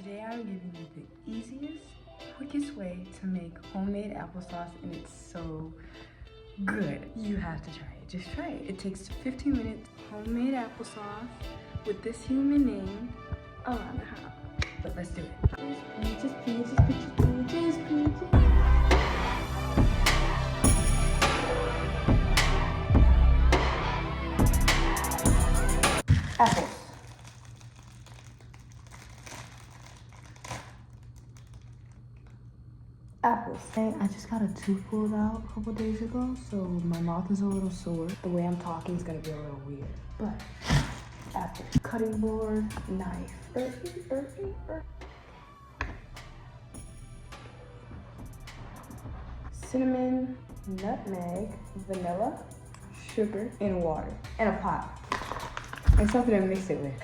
Today I'm giving you the easiest, quickest way to make homemade applesauce, and it's so good. You have to try it. Just try it. It takes 15 minutes. Homemade applesauce with this human name around the house. But let's do it. Peaches, peaches, peaches, peaches, peaches. Apples. Apples. Okay, I just got a tooth pulled out a couple days ago, so my mouth is a little sore. The way I'm talking is gonna be a little weird. But apples. Cutting board, knife. Cinnamon, nutmeg, vanilla, sugar, and water. And a pot. And something to mix it with.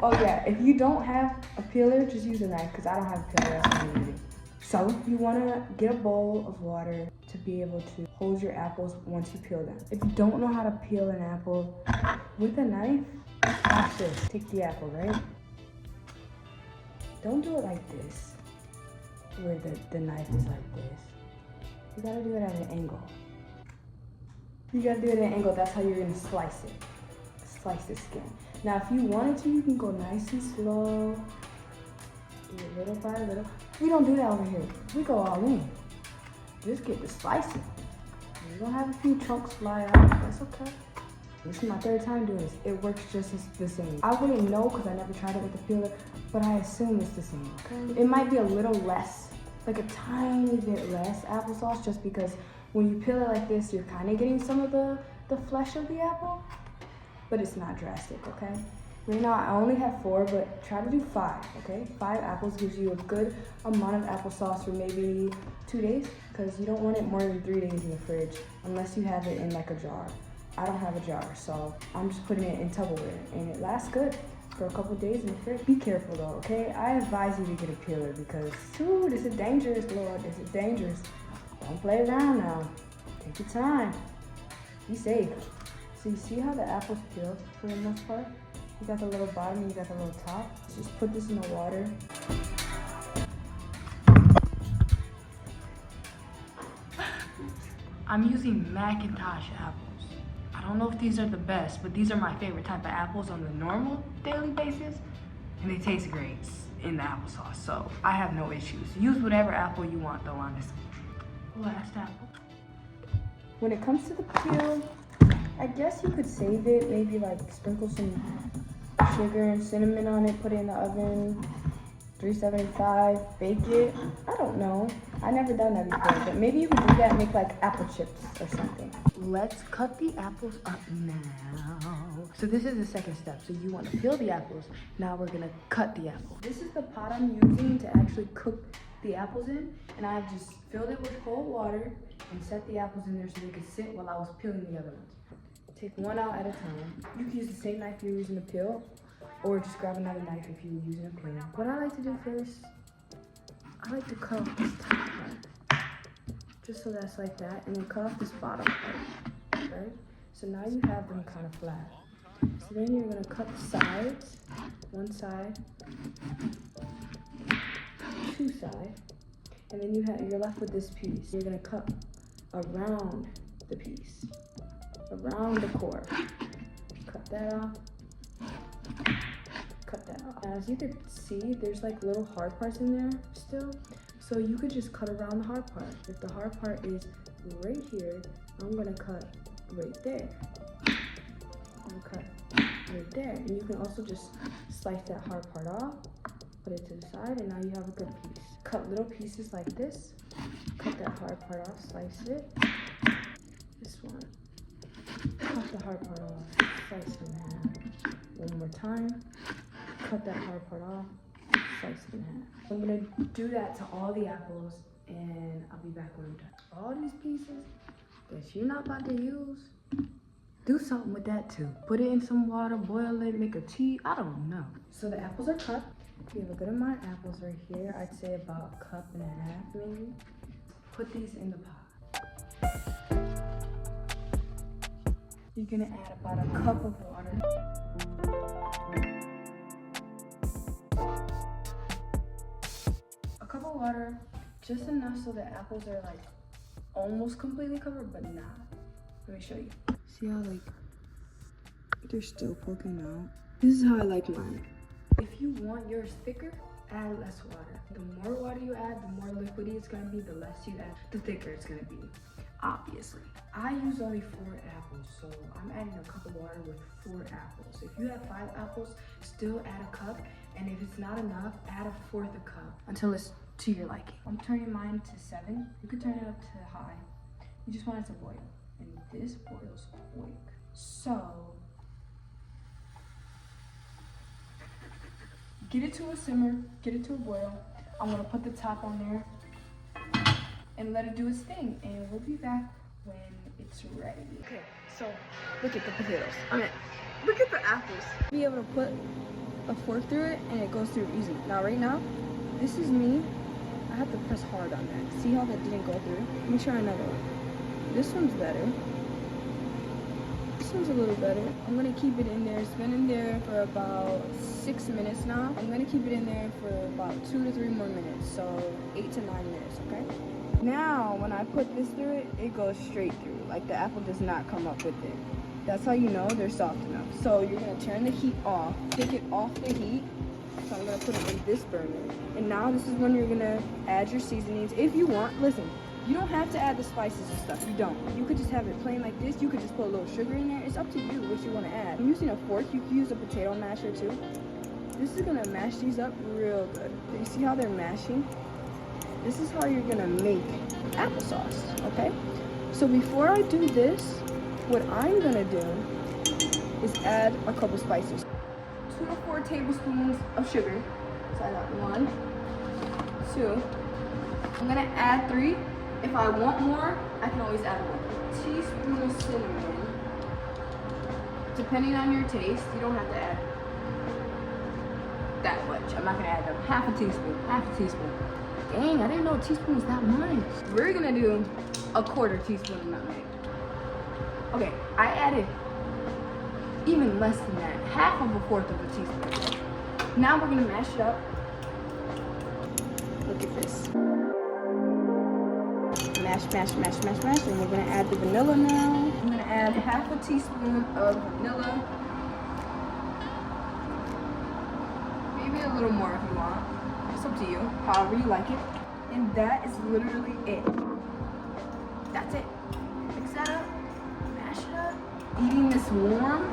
Oh yeah, if you don't have a peeler, just use a knife, because I don't have a peeler, that's what I'm using. So you want to get a bowl of water to be able to hold your apples once you peel them. If you don't know how to peel an apple with a knife, watch this. Take the apple, right? Don't do it like this, where the knife is like this. You gotta do it at an angle. You gotta do it at an angle, that's how you're gonna slice it. Slice the skin. Now if you wanted to, you can go nice and slow. Do it little by little. We don't do that over here. We go all in. Just get to slicing. You're gonna have a few chunks fly out. That's okay. This is my third time doing this. It works just as the same. I wouldn't know because I never tried it with the peeler, but I assume it's the same. Okay? It might be a little less, like a tiny bit less applesauce, just because when you peel it like this, you're kind of getting some of the flesh of the apple, but it's not drastic, okay? Right now, I only have 4, but try to do 5, okay? 5 apples gives you a good amount of applesauce for maybe 2 days, because you don't want it more than 3 days in the fridge, unless you have it in like a jar. I don't have a jar, so I'm just putting it in Tupperware, and it lasts good for a couple days in the fridge. Be careful though, okay? I advise you to get a peeler, because, ooh, this is dangerous, Lord, this is dangerous. Don't play around now. Take your time. Be safe. So you see how the apples peel for the most part? You got the little bottom and you got the little top. Just put this in the water. I'm using McIntosh apples. I don't know if these are the best, but these are my favorite type of apples on the normal daily basis. And they taste great in the applesauce, so I have no issues. Use whatever apple you want though, honestly. Last apple. When it comes to the peel, I guess you could save it, maybe like sprinkle some sugar and cinnamon on it, put it in the oven, 375, bake it. I don't know. I never done that before, but maybe you could do that and make like apple chips or something. Let's cut the apples up now. So this is the second step. So you want to peel the apples. Now we're gonna cut the apple. This is the pot I'm using to actually cook the apples in, and I've just filled it with cold water and set the apples in there so they could sit while I was peeling the other ones. Take one out at a time. You can use the same knife you're using to peel, or just grab another knife if you're using a peel. What I like to do first, I like to cut off this top part, just so that's like that, and then cut off this bottom part, right? So now you have them kind of flat. So then you're gonna cut the sides, one side, 2 sides, and then you're left with this piece. You're gonna cut around the piece, around the core. Cut that off. Cut that off. As you can see, there's like little hard parts in there still. So you could just cut around the hard part. If the hard part is right here, I'm gonna cut right there. I'm gonna cut right there. And you can also just slice that hard part off, put it to the side, and now you have a good piece. Cut little pieces like this. Cut that hard part off, slice it. This one. Cut the hard part off, slice it in half. One more time. Cut that hard part off, slice it in half. I'm gonna do that to all the apples, and I'll be back when I'm done. All these pieces that you're not about to use, do something with that too. Put it in some water, boil it, make a tea, I don't know. So the apples are cut. We have a good amount of apples right here. I'd say about a cup and a half maybe. Put these in the pot. You're gonna add about a cup of water. of water, just enough so the apples are like almost completely covered, but not. Let me show you. See how like they're still poking out? This is how I like mine. If you want yours thicker, add less water. The more water you add, the more liquidy it's gonna be. The less you add, the thicker it's gonna be. Obviously, I use only 4 apples, so I'm adding a cup of water with 4 apples. If you have 5 apples, still add a cup, and if it's not enough, add 1/4 a cup until it's to your liking. I'm turning mine to 7. You could turn it up to high. You just want it to boil, and this boils quick. So, get it to a simmer, get it to a boil. I'm gonna put the top on there and let it do its thing, and we'll be back when it's ready. Okay, so look at the potatoes. Look at the apples. Be able to put a fork through it and it goes through easy. Now right now, this is me. I have to press hard on that. See how that didn't go through? Let me try another one. This one's better. This one's a little better. I'm gonna keep it in there. It's been in there for about 6 minutes now. I'm gonna keep it in there for about 2 to 3 more minutes. So 8 to 9 minutes, okay? Now, when I put this through it, it goes straight through. Like the apple does not come up with it. That's how you know they're soft enough. So you're gonna turn the heat off, take it off the heat. So I'm gonna put it in this burner. And now this is when you're gonna add your seasonings. If you want, listen, you don't have to add the spices and stuff, you don't. You could just have it plain like this. You could just put a little sugar in there. It's up to you what you wanna add. I'm using a fork, you can use a potato masher too. This is gonna mash these up real good. You see how they're mashing? This is how you're gonna make applesauce, okay? So before I do this, what I'm gonna do is add a couple spices. 2 to 4 tablespoons of sugar. So I got 1, 2. I'm gonna add 3. If I want more, I can always add 1 teaspoon of cinnamon. Depending on your taste, you don't have to add that much. I'm not gonna add them. Half a teaspoon. Dang, I didn't know a teaspoon was that much. We're gonna do 1/4 teaspoon of nutmeg. Okay, I added even less than that. Half of 1/4 of a teaspoon. Now we're gonna mash it up. Look at this. Mash, mash, mash, mash, mash. And we're gonna add the vanilla now. I'm gonna add half a teaspoon of vanilla. Maybe a little more if you want. It's up to you, however you like it. And that is literally it. That's it. Mix that up, mash it up. Eating this warm,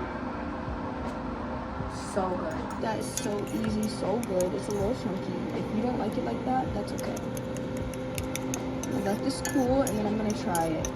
so good. That is so easy, so good. It's a little chunky. If you don't like it like that, that's okay. I let this cool and then I'm gonna try it.